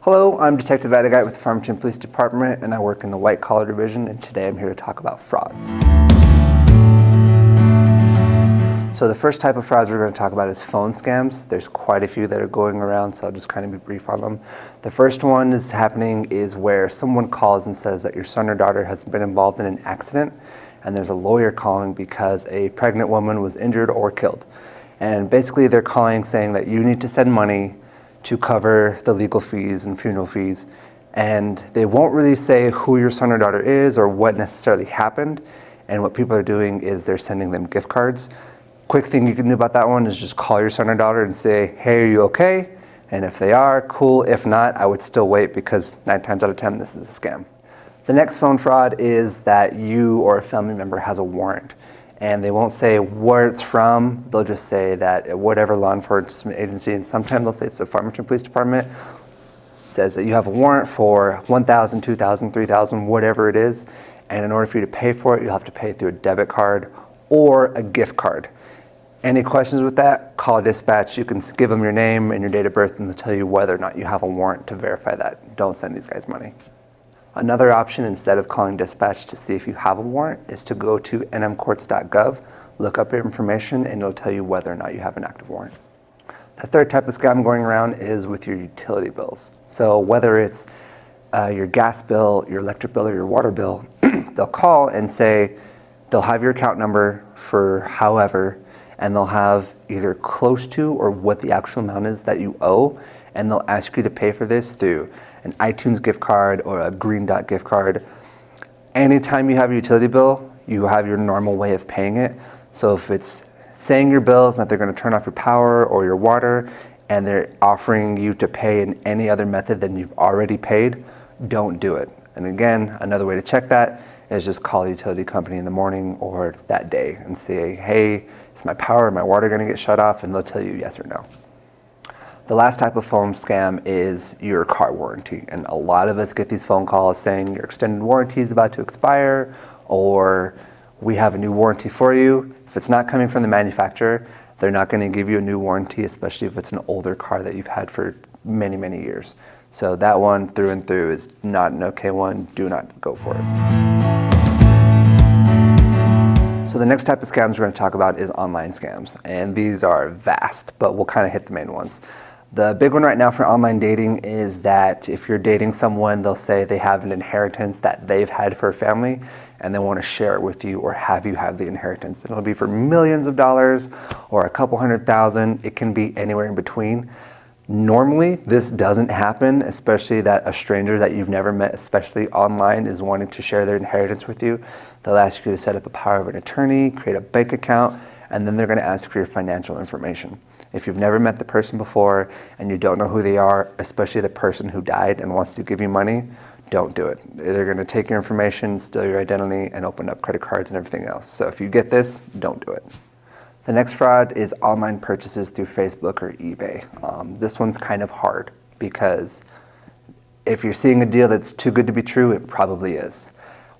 Hello, I'm Detective Adegite with the Farmington Police Department, and I work in the White Collar Division, and today I'm here to talk about frauds. So the first type of frauds we're going to talk about is phone scams. There's quite a few that are going around, so I'll just kind of be brief on them. The first one is where someone calls and says that your son or daughter has been involved in an accident, and there's a lawyer calling because a pregnant woman was injured or killed. And basically they're calling saying that you need to send money to cover the legal fees and funeral fees, and they won't really say who your son or daughter is or what necessarily happened. And what people are doing is they're sending them gift cards. Quick thing you can do about that one is just call your son or daughter and say, hey, are you okay? And if they are, cool. If not, I would still wait, because 9 times out of 10 this is a scam. The next phone fraud is that you or a family member has a warrant, and they won't say where it's from. They'll just say that whatever law enforcement agency, and sometimes they'll say it's the Farmington Police Department, says that you have a warrant for $1,000, $2,000, $3,000, whatever it is, and in order for you to pay for it, you'll have to pay through a debit card or a gift card. Any questions with that, call dispatch. You can give them your name and your date of birth, and they'll tell you whether or not you have a warrant to verify that. Don't send these guys money. Another option, instead of calling dispatch to see if you have a warrant, is to go to nmcourts.gov, look up your information, and it'll tell you whether or not you have an active warrant. The third type of scam going around is with your utility bills. So whether it's your gas bill, your electric bill, or your water bill, they'll call and say they'll have your account number for however, and they'll have either close to or what the actual amount is that you owe, and they'll ask you to pay for this through an iTunes gift card or a Green Dot gift card. Anytime you have a utility bill, you have your normal way of paying it. So if it's saying your bills that they're going to turn off your power or your water, and they're offering you to pay in any other method than you've already paid, don't do it. And again, another way to check that is just call the utility company in the morning or that day and say, hey, is my power or my water going to get shut off? And they'll tell you yes or no. The last type of phone scam is your car warranty. And a lot of us get these phone calls saying your extended warranty is about to expire, or we have a new warranty for you. If it's not coming from the manufacturer, they're not going to give you a new warranty, especially if it's an older car that you've had for many, many years. So that one through and through is not an okay one. Do not go for it. So the next type of scams we're going to talk about is online scams. And these are vast, but we'll kind of hit the main ones. The big one right now for online dating is that if you're dating someone, they'll say they have an inheritance that they've had for a family, and they want to share it with you or have you have the inheritance. And it'll be for millions of dollars or a couple $100,000. It can be anywhere in between. Normally, this doesn't happen, especially that a stranger that you've never met, especially online, is wanting to share their inheritance with you. They'll ask you to set up a power of an attorney, create a bank account, and then they're going to ask for your financial information. If you've never met the person before and you don't know who they are, especially the person who died and wants to give you money, don't do it. They're going to take your information, steal your identity, and open up credit cards and everything else. So if you get this, don't do it. The next fraud is online purchases through Facebook or eBay. This one's kind of hard, because if you're seeing a deal that's too good to be true, it probably is.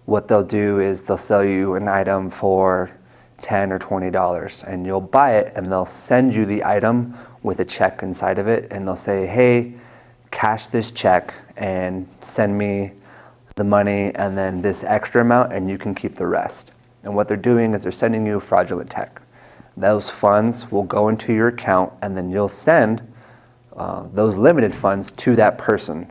What they'll do is they'll sell you an item for $10 or $20, and you'll buy it, and they'll send you the item with a check inside of it, and they'll say, hey, cash this check and send me the money and then this extra amount, and you can keep the rest. And what they're doing is they're sending you fraudulent check. Those funds will go into your account, and then you'll send those limited funds to that person,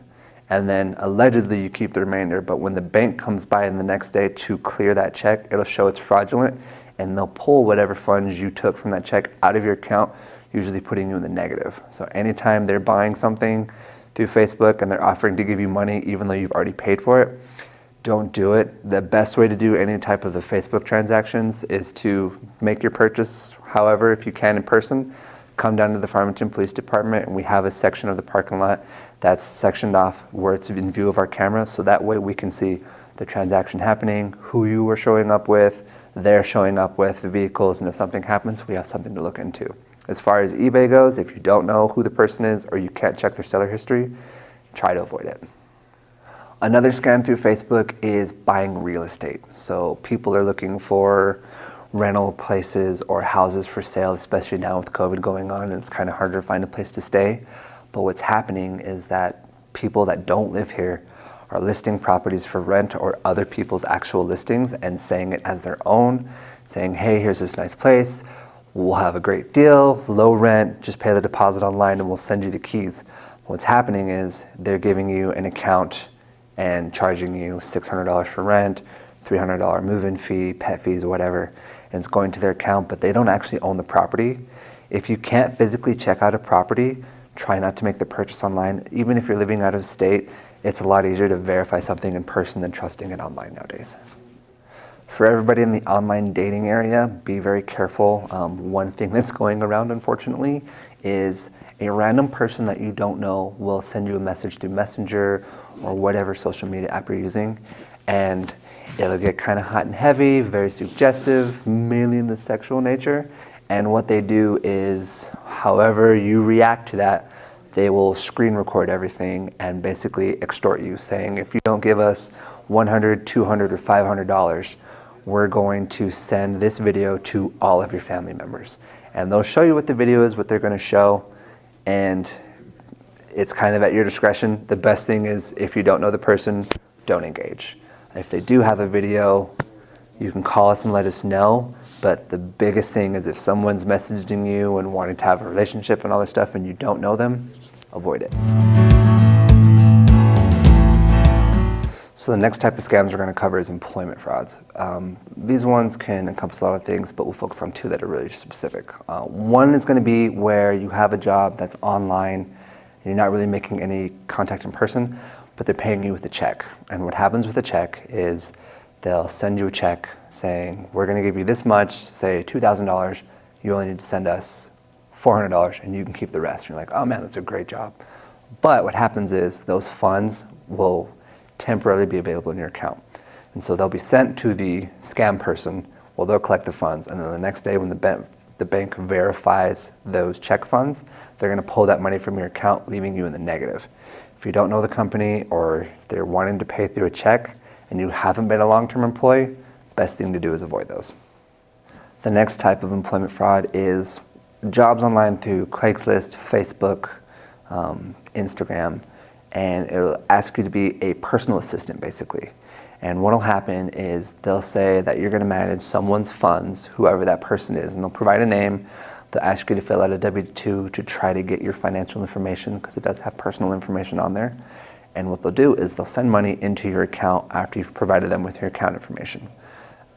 and then allegedly you keep the remainder. But when the bank comes by in the next day to clear that check, it'll show it's fraudulent, and they'll pull whatever funds you took from that check out of your account, usually putting you in the negative. So anytime they're buying something through Facebook and they're offering to give you money even though you've already paid for it, don't do it. The best way to do any type of the Facebook transactions is to make your purchase, however, if you can in person, come down to the Farmington Police Department, and we have a section of the parking lot that's sectioned off where it's in view of our camera, so that way we can see the transaction happening, who you were showing up with, they're showing up with the vehicles, and if something happens, we have something to look into. As far as eBay goes, if you don't know who the person is or you can't check their seller history, try to avoid it. Another scam through Facebook is buying real estate. So people are looking for rental places or houses for sale, especially now with COVID going on, and it's kind of harder to find a place to stay. But what's happening is that people that don't live here are listing properties for rent or other people's actual listings and saying it as their own, saying, hey, here's this nice place, we'll have a great deal, low rent, just pay the deposit online and we'll send you the keys. What's happening is they're giving you an account and charging you $600 for rent, $300 move-in fee, pet fees, whatever, and it's going to their account, but they don't actually own the property. If you can't physically check out a property, try not to make the purchase online. Even if you're living out of state, it's a lot easier to verify something in person than trusting it online nowadays. For everybody in the online dating area, be very careful. One thing that's going around, unfortunately, is a random person that you don't know will send you a message through Messenger or whatever social media app you're using, and it'll get kind of hot and heavy, very suggestive, mainly in the sexual nature. And what they do is, however you react to that, they will screen record everything and basically extort you, saying, if you don't give us $100, $200, or $500, we're going to send this video to all of your family members. And they'll show you what the video is, what they're going to show, and it's kind of at your discretion. The best thing is, if you don't know the person, don't engage. If they do have a video, you can call us and let us know. But the biggest thing is, if someone's messaging you and wanting to have a relationship and all this stuff and you don't know them, avoid it. So the next type of scams we're going to cover is employment frauds. These ones can encompass a lot of things, but we'll focus on two that are really specific. One is going to be where you have a job that's online, and you're not really making any contact in person, but they're paying you with a check. And what happens with a check is they'll send you a check saying, we're going to give you this much, say $2,000, you only need to send us $400 and you can keep the rest. You're like, oh man, that's a great job. But what happens is those funds will temporarily be available in your account. And so they'll be sent to the scam person, well, they'll collect the funds, and then the next day when the bank verifies those check funds, they're going to pull that money from your account, leaving you in the negative. If you don't know the company or they're wanting to pay through a check and you haven't been a long-term employee, best thing to do is avoid those. The next type of employment fraud is jobs online through Craigslist, Facebook, Instagram, and it'll ask you to be a personal assistant basically. And what'll happen is they'll say that you're going to manage someone's funds, whoever that person is, and they'll provide a name. They'll ask you to fill out a W-2 to try to get your financial information, because it does have personal information on there. And what they'll do is they'll send money into your account after you've provided them with your account information.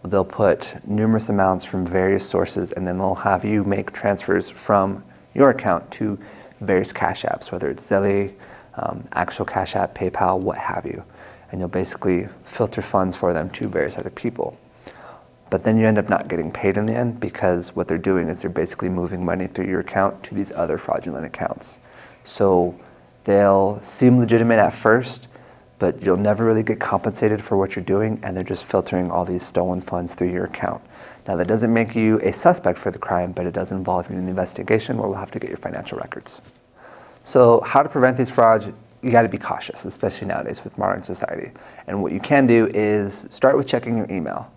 They'll put numerous amounts from various sources, and then they'll have you make transfers from your account to various cash apps, whether it's Zelle, actual Cash App, PayPal, what have you. And you'll basically filter funds for them to various other people. But then you end up not getting paid in the end, because what they're doing is they're basically moving money through your account to these other fraudulent accounts. So they'll seem legitimate at first, but you'll never really get compensated for what you're doing, and they're just filtering all these stolen funds through your account. Now, that doesn't make you a suspect for the crime, but it does involve you in an investigation where we'll have to get your financial records. So how to prevent these frauds? You got to be cautious, especially nowadays with modern society. And what you can do is start with checking your email.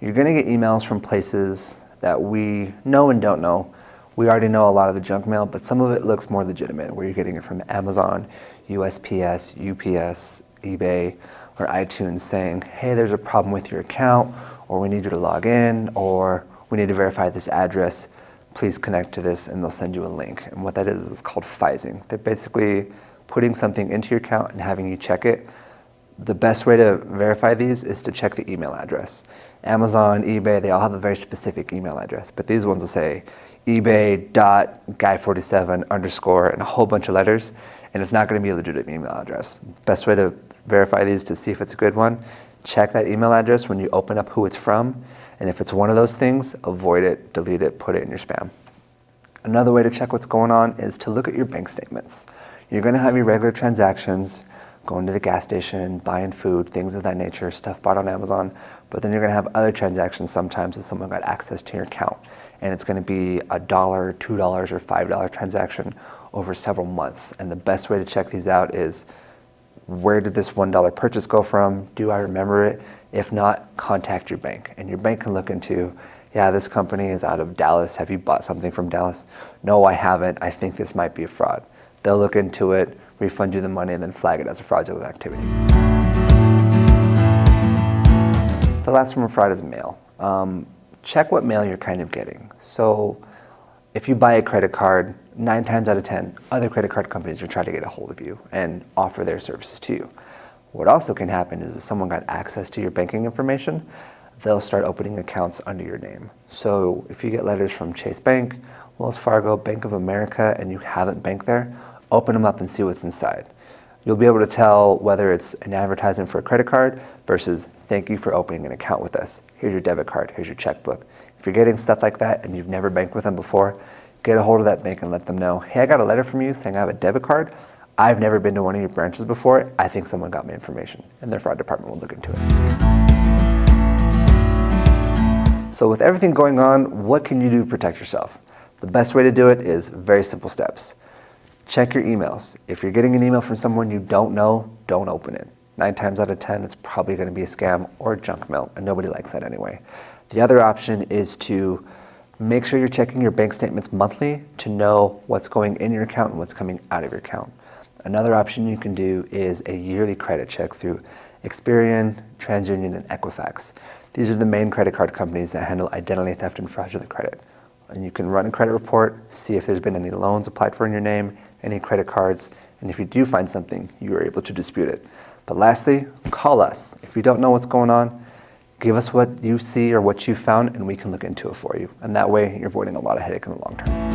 You're going to get emails from places that we know and don't know. We already know a lot of the junk mail, but some of it looks more legitimate, where you're getting it from Amazon, USPS, UPS, eBay, or iTunes saying, hey, there's a problem with your account, or we need you to log in, or we need to verify this address. Please connect to this, and they'll send you a link. And what that is called phishing. They're basically putting something into your account and having you check it. The best way to verify these is to check the email address. Amazon, eBay, they all have a very specific email address, but these ones will say ebay.guy47_ and a whole bunch of letters, and it's not going to be a legitimate email address. Best way to verify these to see if it's a good one, check that email address when you open up who it's from, and if it's one of those things, avoid it, delete it, put it in your spam. Another way to check what's going on is to look at your bank statements. You're going to have your regular transactions, going to the gas station, buying food, things of that nature, stuff bought on Amazon, but then you're going to have other transactions sometimes if someone got access to your account. And it's going to be $1, $2, or $5 transaction over several months. And the best way to check these out is, where did this $1 purchase go from? Do I remember it? If not, contact your bank. And your bank can look into, yeah, this company is out of Dallas. Have you bought something from Dallas? No, I haven't. I think this might be a fraud. They'll look into it, refund you the money, and then flag it as a fraudulent activity. The last form of fraud is mail. Check what mail you're kind of getting. So if you buy a credit card, 9 times out of 10, other credit card companies are trying to get a hold of you and offer their services to you. What also can happen is if someone got access to your banking information, they'll start opening accounts under your name. So if you get letters from Chase Bank, Wells Fargo, Bank of America, and you haven't banked there, open them up and see what's inside. You'll be able to tell whether it's an advertisement for a credit card versus thank you for opening an account with us. Here's your debit card, here's your checkbook. If you're getting stuff like that and you've never banked with them before, get a hold of that bank and let them know, hey, I got a letter from you saying I have a debit card. I've never been to one of your branches before. I think someone got my information, and their fraud department will look into it. So with everything going on, what can you do to protect yourself? The best way to do it is very simple steps. Check your emails. If you're getting an email from someone you don't know, don't open it. 9 times out of 10, it's probably going to be a scam or junk mail, and nobody likes that anyway. The other option is to make sure you're checking your bank statements monthly to know what's going in your account and what's coming out of your account. Another option you can do is a yearly credit check through Experian, TransUnion, and Equifax. These are the main credit card companies that handle identity theft and fraudulent credit. And you can run a credit report, see if there's been any loans applied for in your name, any credit cards, and if you do find something, you are able to dispute it. But lastly, call us. If you don't know what's going on, give us what you see or what you found, and we can look into it for you. And that way, you're avoiding a lot of headache in the long term.